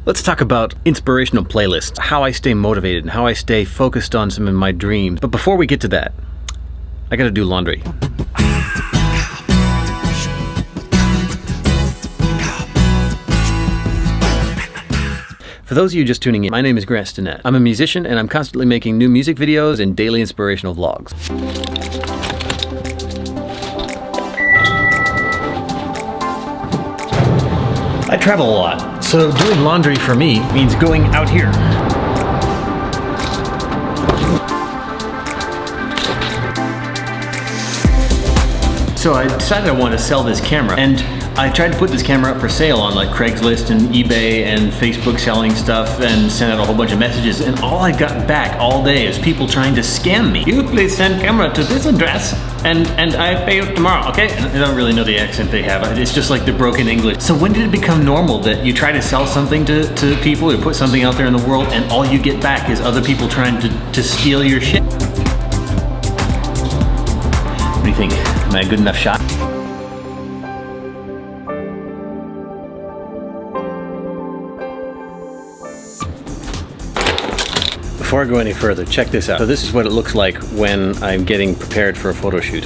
Let's talk about inspirational playlists, how I stay motivated and how I stay focused on some of my dreams. But before we get to that, I gotta do laundry. For those of you just tuning in, my name is Stinnett. I'm a musician and I'm constantly making new music videos and daily inspirational vlogs. I travel a lot, so doing laundry for me means going out here. So I decided I wanted to sell this camera, and I tried to put this camera up for sale on like Craigslist and eBay and Facebook selling stuff and sent out a whole bunch of messages, and all I got back all day is people trying to scam me. You please send camera to this address and I pay you tomorrow, okay? And I don't really know the accent they have. It's just like the broken English. So when did it become normal that you try to sell something to people or put something out there in the world and all you get back is other people trying to steal your shit? What do you think? Am I a good enough shot? Before I go any further, check this out. So this is what it looks like when I'm getting prepared for a photo shoot.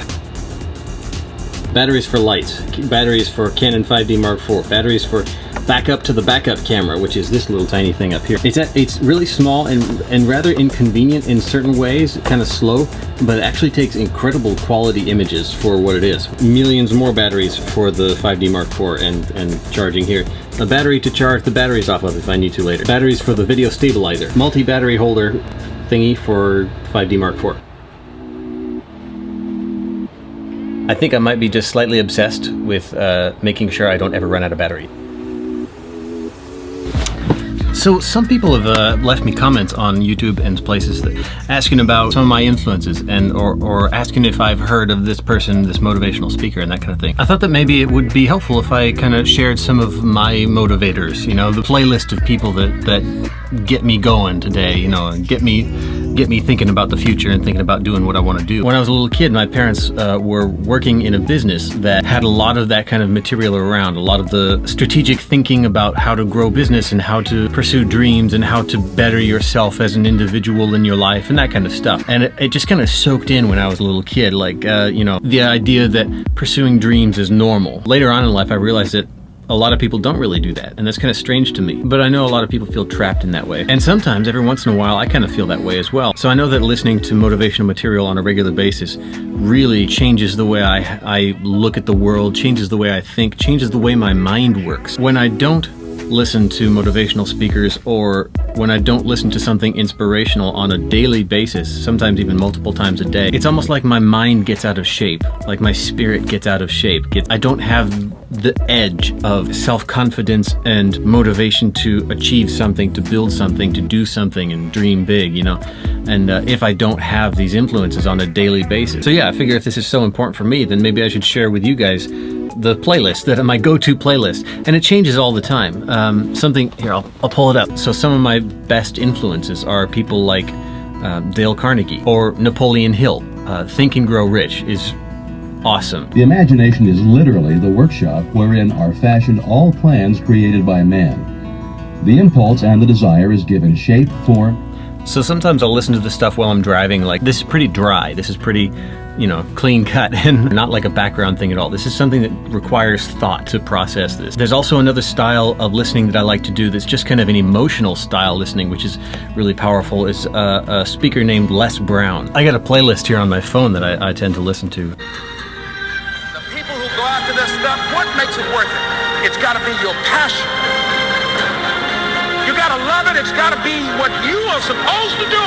Batteries for lights, batteries for Canon 5D Mark IV, batteries for backup to the backup camera, which is this little tiny thing up here. It's really small and rather inconvenient in certain ways, kind of slow, but it actually takes incredible quality images for what it is. Millions more batteries for the 5D Mark IV and charging here. A battery to charge the batteries off of if I need to later. Batteries for the video stabilizer. Multi-battery holder thingy for 5D Mark IV. I think I might be just slightly obsessed with making sure I don't ever run out of battery. So some people have left me comments on YouTube and places asking about some of my influences and or asking if I've heard of this person, this motivational speaker and that kind of thing. I thought that maybe it would be helpful if I kind of shared some of my motivators, you know, the playlist of people that get me going today, you know, and get me thinking about the future and thinking about doing what I want to do. When I was a little kid, my parents were working in a business that had a lot of that kind of material around, a lot of the strategic thinking about how to grow business and how to pursue dreams and how to better yourself as an individual in your life and that kind of stuff. And it just kind of soaked in when I was a little kid, like, you know, the idea that pursuing dreams is normal. Later on in life, I realized that a lot of people don't really do that, and that's kind of strange to me. But I know a lot of people feel trapped in that way. And sometimes, every once in a while, I kind of feel that way as well. So I know that listening to motivational material on a regular basis really changes the way I look at the world, changes the way I think, changes the way my mind works. When I don't listen to motivational speakers, or when I don't listen to something inspirational on a daily basis, sometimes even multiple times a day, it's almost like my mind gets out of shape, like my spirit gets out of shape. I don't have the edge of self-confidence and motivation to achieve something, to build something, to do something and dream big, you know, and if I don't have these influences on a daily basis. So yeah, I figure if this is so important for me, then maybe I should share with you guys the playlist, that my go-to playlist, and it changes all the time. Something here, I'll pull it up. So some of my best influences are people like Dale Carnegie or Napoleon Hill. Think and Grow Rich is awesome. The imagination is literally the workshop wherein are fashioned all plans created by man. The impulse and the desire is given shape, form. So sometimes I'll listen to this stuff while I'm driving, like, this is pretty dry, this is pretty, you know, clean cut and not like a background thing at all. This is something that requires thought to process this. There's also another style of listening that I like to do that's just kind of an emotional style listening, which is really powerful. It's a speaker named Les Brown. I got a playlist here on my phone that I tend to listen to. The people who go after this stuff, what makes it worth it? It's got to be your passion. You got to love it. It's got to be what you are supposed to do.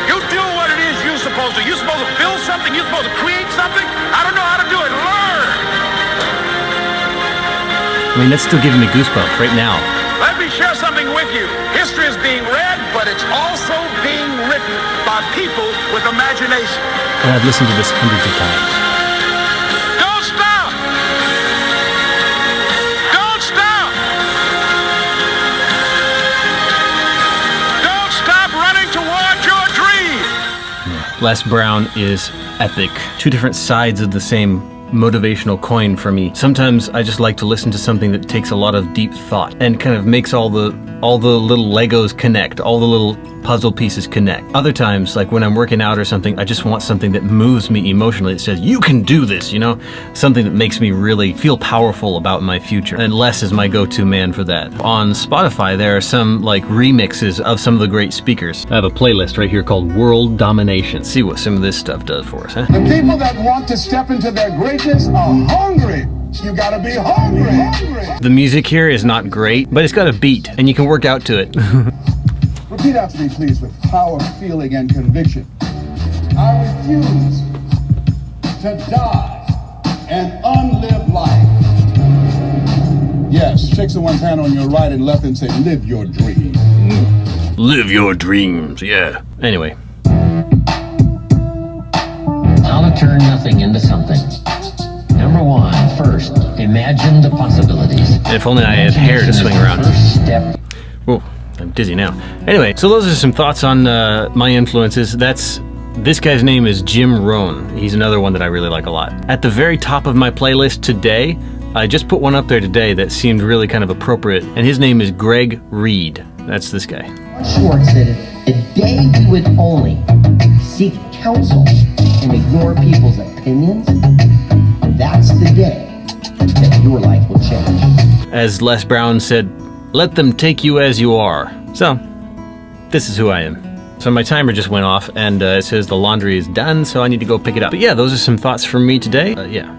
You do what it is you're supposed to. You're supposed to build something. You're supposed to create something. I don't know how to do it. Learn. I mean, that's still giving me goosebumps right now. Let me share something with you. History is being read, but it's also being written by people with imagination. And I've listened to this hundreds of times. Don't stop. Don't stop. Don't stop running toward your dream. Les Brown is epic. Two different sides of the same motivational coin for me. Sometimes I just like to listen to something that takes a lot of deep thought and kind of makes all the little Legos connect, all the little puzzle pieces connect. Other times, like when I'm working out or something, I just want something that moves me emotionally. It says, you can do this, you know? Something that makes me really feel powerful about my future. And Les is my go-to man for that. On Spotify, there are some like remixes of some of the great speakers. I have a playlist right here called World Domination. See what some of this stuff does for us, huh? The people that want to step into their greatness are hungry. You gotta be hungry. The music here is not great, but it's got a beat, and you can work out to it. Repeat after me, please, with power, feeling, and conviction. I refuse to die an unlived life. Yes, shake someone's hand on your right and left and say, live your dream. Live your dreams, yeah. Anyway. How to turn nothing into something. Number one, first, imagine the possibilities. If only I had hair to swing around. First step. Whoa, I'm dizzy now. Anyway, so those are some thoughts on my influences. This guy's name is Jim Rohn. He's another one that I really like a lot. At the very top of my playlist today, I just put one up there today that seemed really kind of appropriate, and his name is Greg Reed. That's this guy. Schwartz said the day we would only seek counsel and ignore people's opinions, that's the day that your life will change. As Les Brown said, let them take you as you are. So, this is who I am. So my timer just went off, and it says the laundry is done, so I need to go pick it up. But yeah, those are some thoughts from me today. Yeah.